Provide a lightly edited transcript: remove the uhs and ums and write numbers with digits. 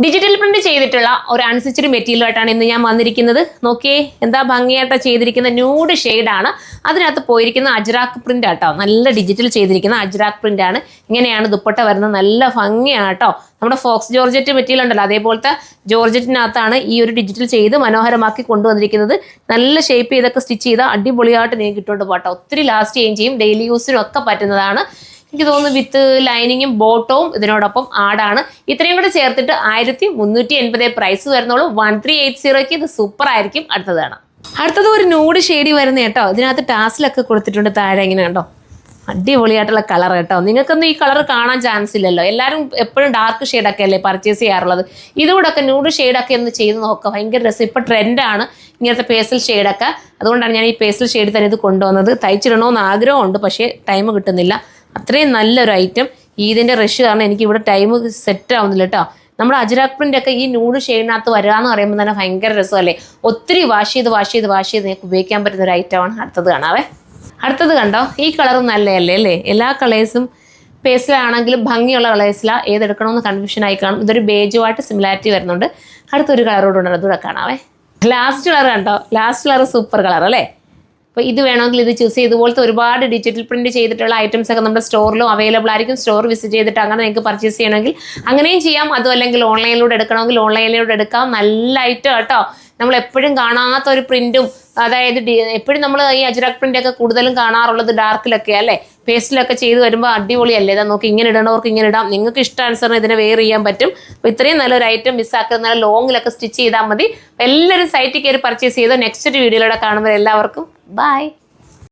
Digital print ചെയ്തിട്ടുള്ള ഒരു unstitched മെറ്റീരിയലായിട്ടാണ് ഇന്ന് ഞാൻ വന്നിരിക്കുന്നത്. നോക്കിയേ എന്താ ഭംഗിയായിട്ട് ചെയ്തിരിക്കുന്ന ന്യൂഡ് ഷെയ്ഡാണ്. അതിനകത്ത് പോയിരിക്കുന്ന അജ്രാക്ക് പ്രിന്റ് ആട്ടോ, നല്ല ഡിജിറ്റൽ ചെയ്തിരിക്കുന്ന അജ്രാക്ക് പ്രിന്റ് ആണ്. ഇങ്ങനെയാണ് ദുപ്പട്ട വരുന്നത്, നല്ല ഭംഗിയാണ് കേട്ടോ. നമ്മുടെ ഫോക്സ് ജോർജറ്റ് മെറ്റീരിയൽ ഉണ്ടല്ലോ, അതേപോലത്തെ ജോർജറ്റിനകത്താണ് ഈ ഒരു ഡിജിറ്റൽ ചെയ്ത് മനോഹരമാക്കി കൊണ്ടുവന്നിരിക്കുന്നത്. നല്ല ഷേപ്പ് ചെയ്തൊക്കെ സ്റ്റിച്ച് ചെയ്താൽ അടിപൊളിയായിട്ട് നിങ്ങൾക്ക് കിട്ടുന്നുണ്ട് പാട്ടോ. ഒത്തിരി ലാസ്റ്റ് ചെയ്യുകയും ചെയ്യും, ഡെയിലി യൂസിനും ഒക്കെ പറ്റുന്നതാണ്. എനിക്ക് തോന്നുന്നു വിത്ത് ലൈനിങ്ങും ബോട്ടവും ഇതിനോടൊപ്പം ആഡാണ്. ഇത്രയും കൂടെ ചേർത്തിട്ട് 1380 പ്രൈസ് വരുന്നുള്ളൂ. 1380 ഇത് സൂപ്പർ ആയിരിക്കും. അടുത്തത് ഒരു ന്യൂഡ് ഷെയ്ഡി വരുന്ന കേട്ടോ. ഇതിനകത്ത് ടാസിലൊക്കെ കൊടുത്തിട്ടുണ്ട് താഴെ, ഇങ്ങനെ കണ്ടോ, അടിപൊളിയായിട്ടുള്ള കളർ കേട്ടോ. നിങ്ങൾക്കൊന്നും ഈ കളർ കാണാൻ ചാൻസ് ഇല്ലല്ലോ, എല്ലാവരും എപ്പോഴും ഡാർക്ക് ഷെയ്ഡൊക്കെ അല്ലേ പർച്ചേസ് ചെയ്യാറുള്ളത്. ഇതുകൂടൊക്കെ ന്യൂഡ് ഷെയ്ഡൊക്കെ ഒന്ന് ചെയ്ത് നോക്കുക, ഭയങ്കര രസം. ഇപ്പോൾ ട്രെൻഡാണ് ഇങ്ങനത്തെ പേസ്റ്റൽ ഷെയ്ഡൊക്കെ, അതുകൊണ്ടാണ് ഞാൻ ഈ പേസ്റ്റൽ ഷെയ്ഡ് തന്നെ ഇത് കൊണ്ടുവന്നത്. തയ്ച്ചിടണമെന്ന് ആഗ്രഹമുണ്ട്, പക്ഷേ ടൈം കിട്ടുന്നില്ല. അത്രയും നല്ലൊരു ഐറ്റം. ഇതിൻ്റെ റഷ് കാരണം എനിക്ക് ഇവിടെ ടൈം സെറ്റ് ആവുന്നില്ല കേട്ടോ. നമ്മുടെ അജ്രാക്ക് പ്രിൻ്റ് ഒക്കെ ഈ ന്യൂഡ് ഷെയ്ഡിനകത്ത് വരിക എന്ന് പറയുമ്പോൾ തന്നെ ഭയങ്കര രസമല്ലേ. ഒത്തിരി വാഷ് ചെയ്ത് നിങ്ങൾക്ക് ഉപയോഗിക്കാൻ പറ്റുന്ന ഒരു ഐറ്റമാണ്. അടുത്തത് കണ്ടോ, ഈ കളറും നല്ലതല്ലേ അല്ലേ. എല്ലാ കളേഴ്സും പേസ്റ്റിലാണെങ്കിലും ഭംഗിയുള്ള കളേഴ്സിലാണ്. ഏതെടുക്കണമെന്ന് കൺഫ്യൂഷൻ ആയി കാണും. ഇതൊരു ബേജുമായിട്ട് സിമിലാരിറ്റി വരുന്നുണ്ട്. അടുത്തൊരു കളറോടുണ്ട്, അതുകൂടെ കാണാവേ. ലാസ്റ്റ് കളർ കണ്ടോ, ലാസ്റ്റ് കളർ സൂപ്പർ കളർ അല്ലേ. അപ്പോൾ ഇത് വേണമെങ്കിൽ ഇത് ചൂസ് ചെയ്ത്, ഇതുപോലത്തെ ഒരുപാട് ഡിജിറ്റൽ പ്രിന്റ് ചെയ്തിട്ടുള്ള ഐറ്റംസ് ഒക്കെ നമ്മുടെ സ്റ്റോറിലും അവൈലബിൾ ആയിരിക്കും. സ്റ്റോർ വിസിറ്റ് ചെയ്തിട്ട് അങ്ങനെ നിങ്ങൾക്ക് പർച്ചേസ് ചെയ്യണമെങ്കിൽ അങ്ങനെയും ചെയ്യാം. അതും അല്ലെങ്കിൽ ഓൺലൈനിലൂടെ എടുക്കണമെങ്കിൽ ഓൺലൈനിലൂടെ എടുക്കാം. നല്ല ഐറ്റം കേട്ടോ. നമ്മൾ എപ്പോഴും കാണാത്ത ഒരു പ്രിന്റും, അതായത് എപ്പോഴും നമ്മൾ ഈ അജ്രാക്ക് പ്രിന്റ് ഒക്കെ കൂടുതലും കാണാറുള്ളത് ഡാർക്കിലൊക്കെ അല്ലേ. പേസ്റ്റിലൊക്കെ ചെയ്ത് വരുമ്പോൾ അടിപൊളിയല്ലേ. ഇതാ നോക്കി, ഇങ്ങനെ ഇടണവർക്ക് ഇങ്ങനെ ഇടാം. നിങ്ങൾക്ക് ഇഷ്ടാനുസരണം ഇതിനെ വെയർ ചെയ്യാൻ പറ്റും. അപ്പോൾ ഇത്രയും നല്ലൊരു ഐറ്റം മിസ്സാക്കുന്ന, നല്ല ലോങ്ങിലൊക്കെ സ്റ്റിച്ച് ചെയ്താൽ മതി. എല്ലാവരും സൈറ്റിൽ കയറി പർച്ചേസ് ചെയ്തോ. നെക്സ്റ്റ് വീഡിയോയിലൂടെ കാണുമ്പോൾ എല്ലാവർക്കും ബൈ.